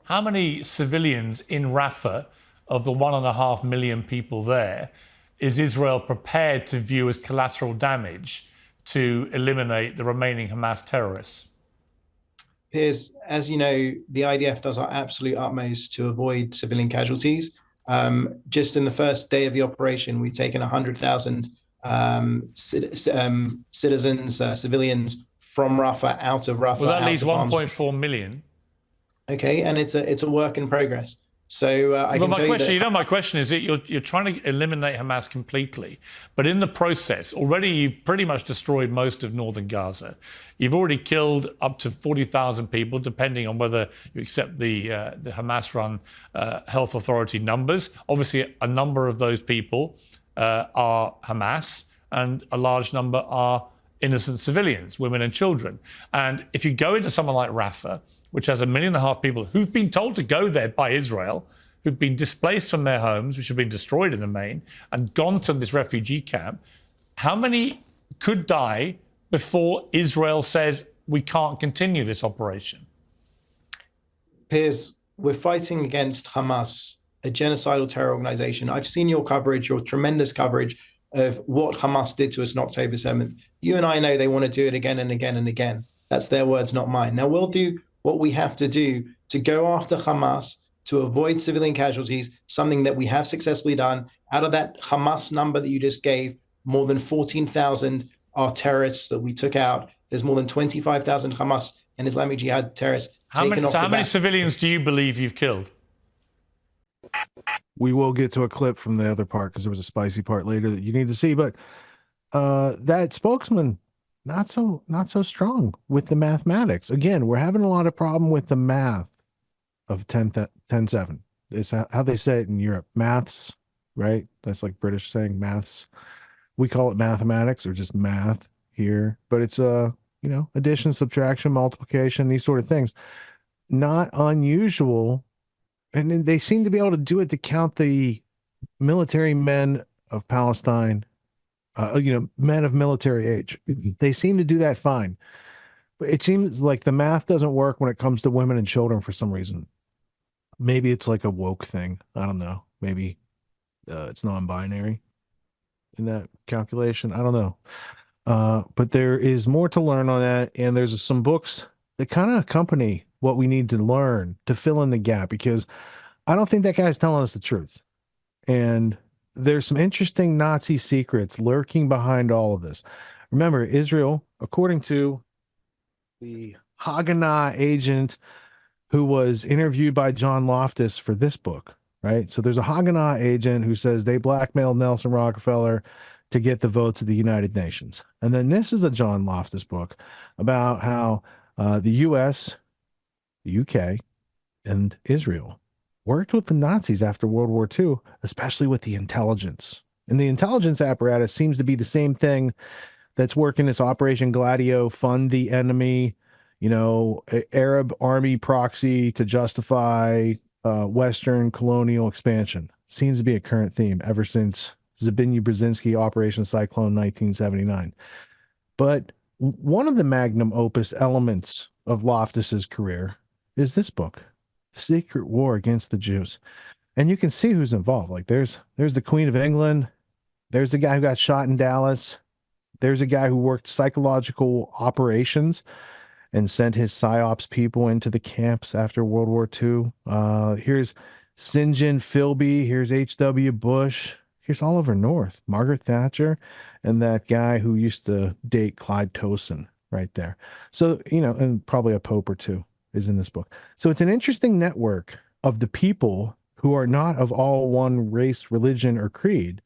How many civilians in Rafa, of the 1.5 million people there, is Israel prepared to view as collateral damage to eliminate the remaining Hamas terrorists? Piers, as you know, the IDF does our absolute utmost to avoid civilian casualties. Just in the first day of the operation, we've taken 100,000 citizens, civilians from Rafah, out of Rafah. Well, that leaves 1.4 million. Okay, and it's a work in progress. So I can tell you that. My question is that you're trying to eliminate Hamas completely, but in the process, already you've pretty much destroyed most of northern Gaza. You've already killed up to 40,000 people, depending on whether you accept the Hamas-run health authority numbers. Obviously, a number of those people are Hamas, and a large number are innocent civilians, women and children. And if you go into someone like Rafah, which has 1.5 million people who've been told to go there by Israel, who've been displaced from their homes, which have been destroyed in the main, and gone to this refugee camp, how many could die before Israel says we can't continue this operation? Piers, we're fighting against Hamas, a genocidal terror organization. I've seen your coverage, your tremendous coverage of what Hamas did to us on October 7th. You and I know they want to do it again and again and again. That's their words, not mine. Now, we'll do what we have to do to go after Hamas, to avoid civilian casualties, something that we have successfully done. Out of that Hamas number that you just gave, more than 14,000 are terrorists that we took out. There's more than 25,000 Hamas and Islamic Jihad terrorists taken off the back. How many civilians do you believe you've killed? We will get to a clip from the other part because there was a spicy part later that you need to see. But that spokesman, not so strong with the mathematics. Again, we're having a lot of problem with the math of 10-7. It's how they say it in Europe. Maths, right? That's like British saying maths. We call it mathematics or just math here, but it's addition, subtraction, multiplication, these sort of things. Not unusual. And they seem to be able to do it to count the military men of Palestine, men of military age. They seem to do that fine. But it seems like the math doesn't work when it comes to women and children for some reason. Maybe it's like a woke thing. I don't know. Maybe it's non-binary in that calculation. I don't know. But there is more to learn on that. And there's some books that kind of accompany what we need to learn to fill in the gap, because I don't think that guy's telling us the truth. And there's some interesting Nazi secrets lurking behind all of this. Remember, Israel, according to the Haganah agent who was interviewed by John Loftus for this book, right? So there's a Haganah agent who says they blackmailed Nelson Rockefeller to get the votes of the United Nations. And then this is a John Loftus book about how the U.S., the UK, and Israel worked with the Nazis after World War II, especially with the intelligence. And the intelligence apparatus seems to be the same thing that's working this Operation Gladio, fund the enemy, Arab army proxy to justify Western colonial expansion. Seems to be a current theme ever since Zbigniew Brzezinski, Operation Cyclone 1979. But one of the magnum opus elements of Loftus's career is this book, The Secret War Against the Jews. And you can see who's involved. Like there's the Queen of England. There's the guy who got shot in Dallas. There's a guy who worked psychological operations and sent his PSYOPs people into the camps after World War II. Here's St. John Philby. Here's H.W. Bush. Here's Oliver North, Margaret Thatcher, and that guy who used to date Clyde Towson right there. So, and probably a pope or two is in this book. So it's an interesting network of the people who are not of all one race, religion, or creed,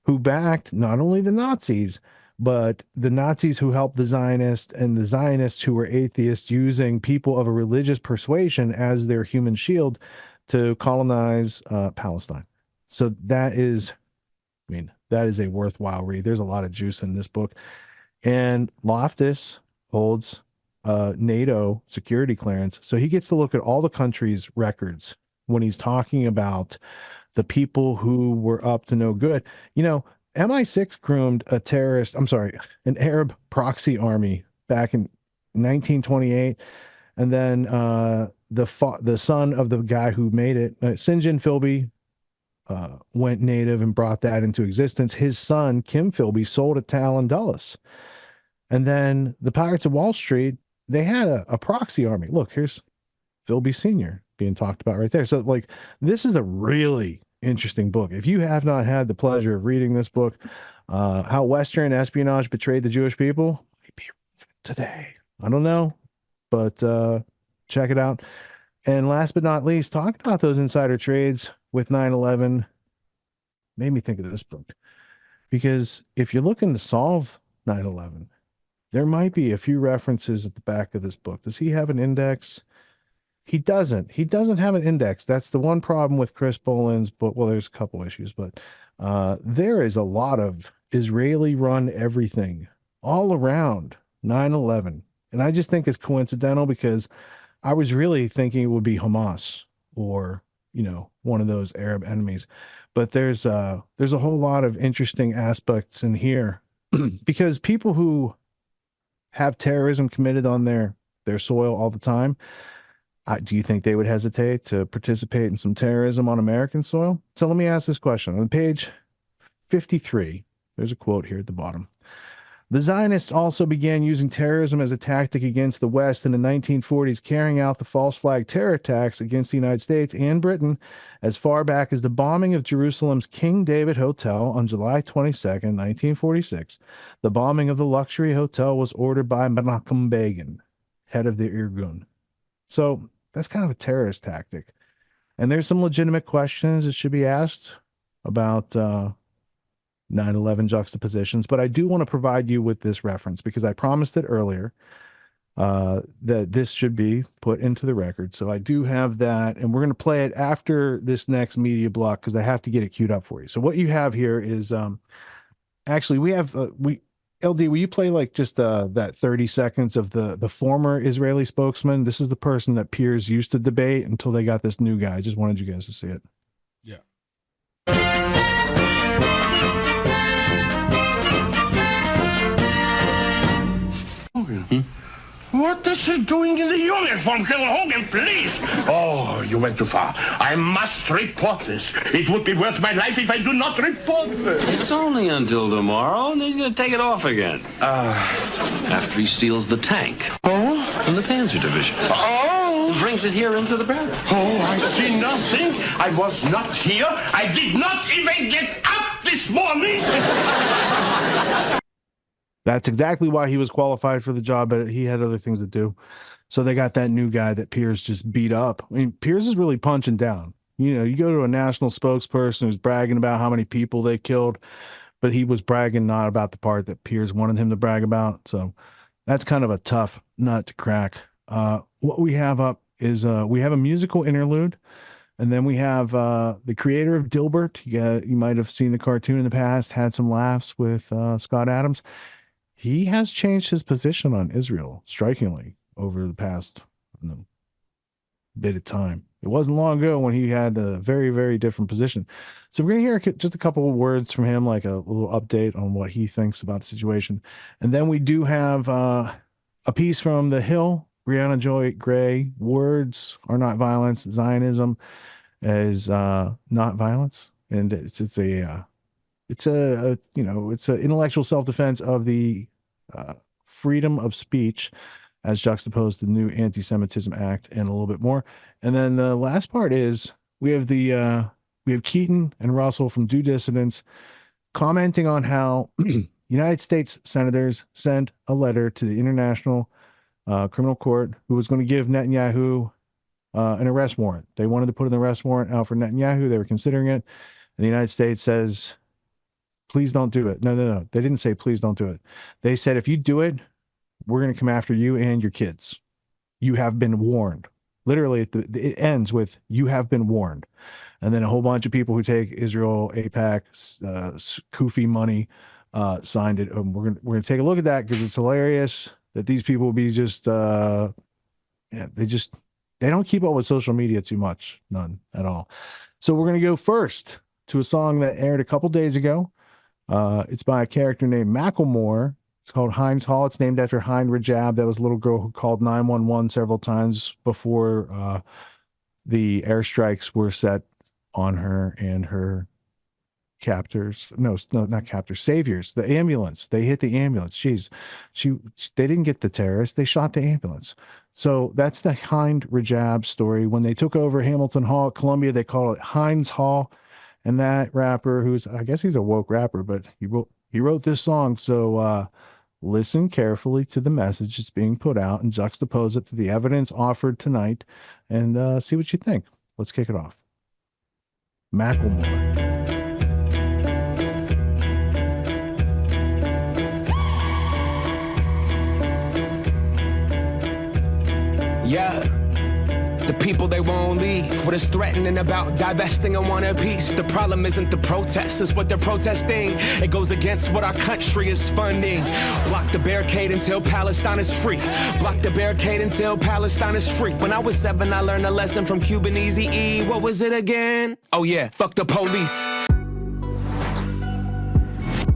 who backed not only the Nazis, but the Nazis who helped the Zionists and the Zionists who were atheists, using people of a religious persuasion as their human shield to colonize Palestine. So that is a worthwhile read. There's a lot of juice in this book. And Loftus holds NATO security clearance, so he gets to look at all the countries' records when he's talking about the people who were up to no good. MI6 groomed an Arab proxy army back in 1928, and then the son of the guy who made it, Sinjin Philby, went native and brought that into existence. His son, Kim Philby, sold it to Alan Dulles. And then the Pirates of Wall Street, they had a proxy army. Look, here's Philby Sr. being talked about right there. So, like, this is a really interesting book. If you have not had the pleasure of reading this book, How Western Espionage Betrayed the Jewish People, might be today. I don't know, but check it out. And last but not least, talking about those insider trades with 9/11 made me think of this book. Because if you're looking to solve 9/11, there might be a few references at the back of this book. Does he have an index? He doesn't. He doesn't have an index. That's the one problem with Chris Boland's book. Well, there's a couple issues, but there is a lot of Israeli-run everything all around 9/11. And I just think it's coincidental because I was really thinking it would be Hamas or, one of those Arab enemies. But there's a whole lot of interesting aspects in here because people who have terrorism committed on their soil all the time, do you think they would hesitate to participate in some terrorism on American soil? So let me ask this question. On page 53, there's a quote here at the bottom. The Zionists also began using terrorism as a tactic against the West in the 1940s, carrying out the false flag terror attacks against the United States and Britain as far back as the bombing of Jerusalem's King David Hotel on July 22nd, 1946. The bombing of the luxury hotel was ordered by Menachem Begin, head of the Irgun. So that's kind of a terrorist tactic. And there's some legitimate questions that should be asked about 9/11 juxtapositions, but I do want to provide you with this reference because I promised it earlier that this should be put into the record. So I do have that, and we're going to play it after this next media block because I have to get it queued up for you. So what you have here is actually we have LD, will you play like just that 30 seconds of the former Israeli spokesman? This is the person that Piers used to debate until they got this new guy. I just wanted you guys to see it. Yeah. What is he doing in the uniform? General Hogan, please. Oh, you went too far. I must report this. It would be worth my life if I do not report this. It's only until tomorrow, and he's going to take it off again. After he steals the tank. Oh? From the Panzer Division. Oh? And brings it here into the barracks. Oh, I see nothing. I was not here. I did not even get up this morning. That's exactly why he was qualified for the job, but he had other things to do. So they got that new guy that Piers just beat up. I mean, Piers is really punching down. You go to a national spokesperson who's bragging about how many people they killed, but he was bragging not about the part that Piers wanted him to brag about. So that's kind of a tough nut to crack. What we have up is we have a musical interlude, and then we have the creator of Dilbert. You might have seen the cartoon in the past, had some laughs with Scott Adams. He has changed his position on Israel strikingly over the past bit of time. It wasn't long ago when he had a very, very different position. So we're going to hear just a couple of words from him, like a little update on what he thinks about the situation. And then we do have a piece from The Hill, Brianna Joy Gray, Words Are Not Violence, Zionism is not violence. And it's an intellectual self-defense of the freedom of speech as juxtaposed to the new Anti-Semitism Act and a little bit more. And then the last part is we have Keaton and Russell from Due Dissidents commenting on how United States senators sent a letter to the International Criminal Court who was going to give Netanyahu an arrest warrant. They wanted to put an arrest warrant out for Netanyahu. They were considering it. And the United States says, please don't do it. No. They didn't say, please don't do it. They said, if you do it, we're going to come after you and your kids. You have been warned. Literally, it ends with, you have been warned. And then a whole bunch of people who take Israel, AIPAC, Kufi money, signed it. We're going to take a look at that because it's hilarious that these people will be just, they don't keep up with social media too much. None at all. So we're going to go first to a song that aired a couple days ago. It's by a character named Macklemore. It's called Heinz Hall. It's named after Hein Rajab. That was a little girl who called 911 several times before the airstrikes were set on her and her captors. No, not captors, saviors. The ambulance. They hit the ambulance. They didn't get the terrorists. They shot the ambulance. So that's the Hein Rajab story. When they took over Hamilton Hall at Columbia, they called it Heinz Hall. And that rapper, I guess he's a woke rapper, but he wrote this song. So listen carefully to the message that's being put out and juxtapose it to the evidence offered tonight and see what you think. Let's kick it off. Macklemore. Yeah, the people they won't leave. What is threatening about divesting and want a piece? The problem isn't the protests, it's what they're protesting. It goes against what our country is funding. Block the barricade until Palestine is free. Block the barricade until Palestine is free. When I was 7, I learned a lesson from Cuban Eazy-E. What was it again? Oh yeah, fuck the police.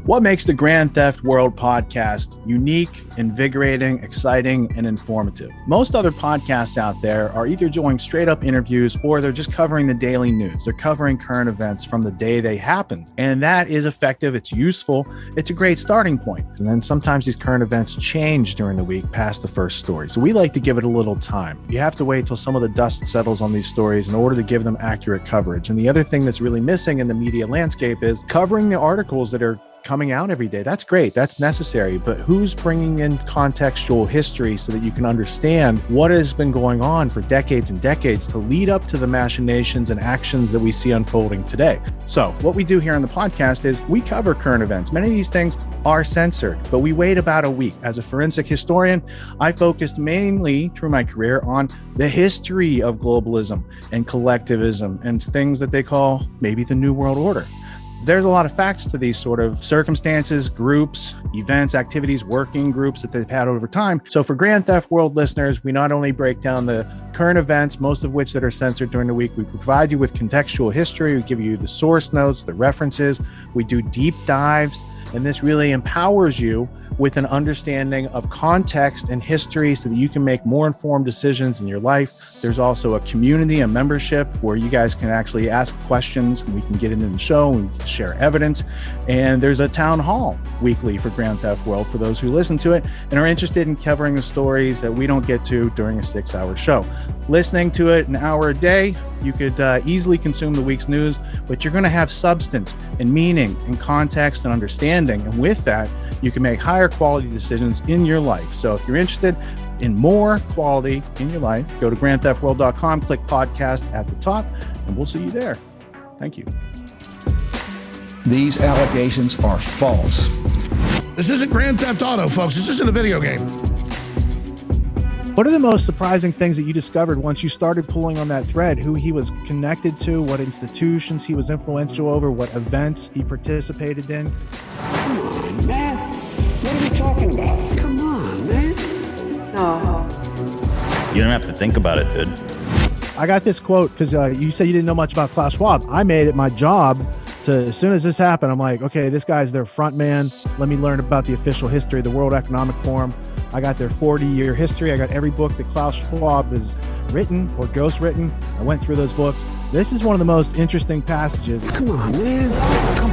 What makes the Grand Theft World podcast unique, invigorating, exciting, and informative? Most other podcasts out there are either doing straight up interviews or they're just covering the daily news. They're covering current events from the day they happened. And that is effective. It's useful. It's a great starting point. And then sometimes these current events change during the week past the first story. So we like to give it a little time. You have to wait till some of the dust settles on these stories in order to give them accurate coverage. And the other thing that's really missing in the media landscape is covering the articles that are coming out every day. That's great. That's necessary. But who's bringing in contextual history so that you can understand what has been going on for decades and decades to lead up to the machinations and actions that we see unfolding today? So what we do here on the podcast is we cover current events. Many of these things are censored, but we wait about a week. As a forensic historian, I focused mainly through my career on the history of globalism and collectivism and things that they call maybe the New World Order. There's a lot of facts to these sort of circumstances, groups, events, activities, working groups that they've had over time. So for Grand Theft World listeners, we not only break down the current events, most of which that are censored during the week, we provide you with contextual history, we give you the source notes, the references, we do deep dives, and this really empowers you with an understanding of context and history so that you can make more informed decisions in your life. There's also a community, a membership where you guys can actually ask questions and we can get into the show and we can share evidence. And there's a town hall weekly for Grand Theft World for those who listen to it and are interested in covering the stories that we don't get to during a 6-hour show. Listening to it an hour a day, you could easily consume the week's news, but you're going to have substance and meaning and context and understanding. And with that, you can make higher quality decisions in your life. So if you're interested in more quality in your life, go to grandtheftworld.com, click podcast at the top, and we'll see you there. Thank you. These allegations are false. This isn't Grand Theft Auto, folks. This isn't a video game. What are the most surprising things that you discovered once you started pulling on that thread? Who he was connected to, what institutions he was influential over, what events he participated in? Come on, man. What are we talking about? Come on, man. No. You don't have to think about it, dude. I got this quote because you said you didn't know much about Klaus Schwab. I made it my job to, as soon as this happened, I'm like, okay, this guy's their front man. Let me learn about the official history of the World Economic Forum. I got their 40-year history. I got every book that Klaus Schwab has written or ghostwritten. I went through those books. This is one of the most interesting passages. Come on, man. Come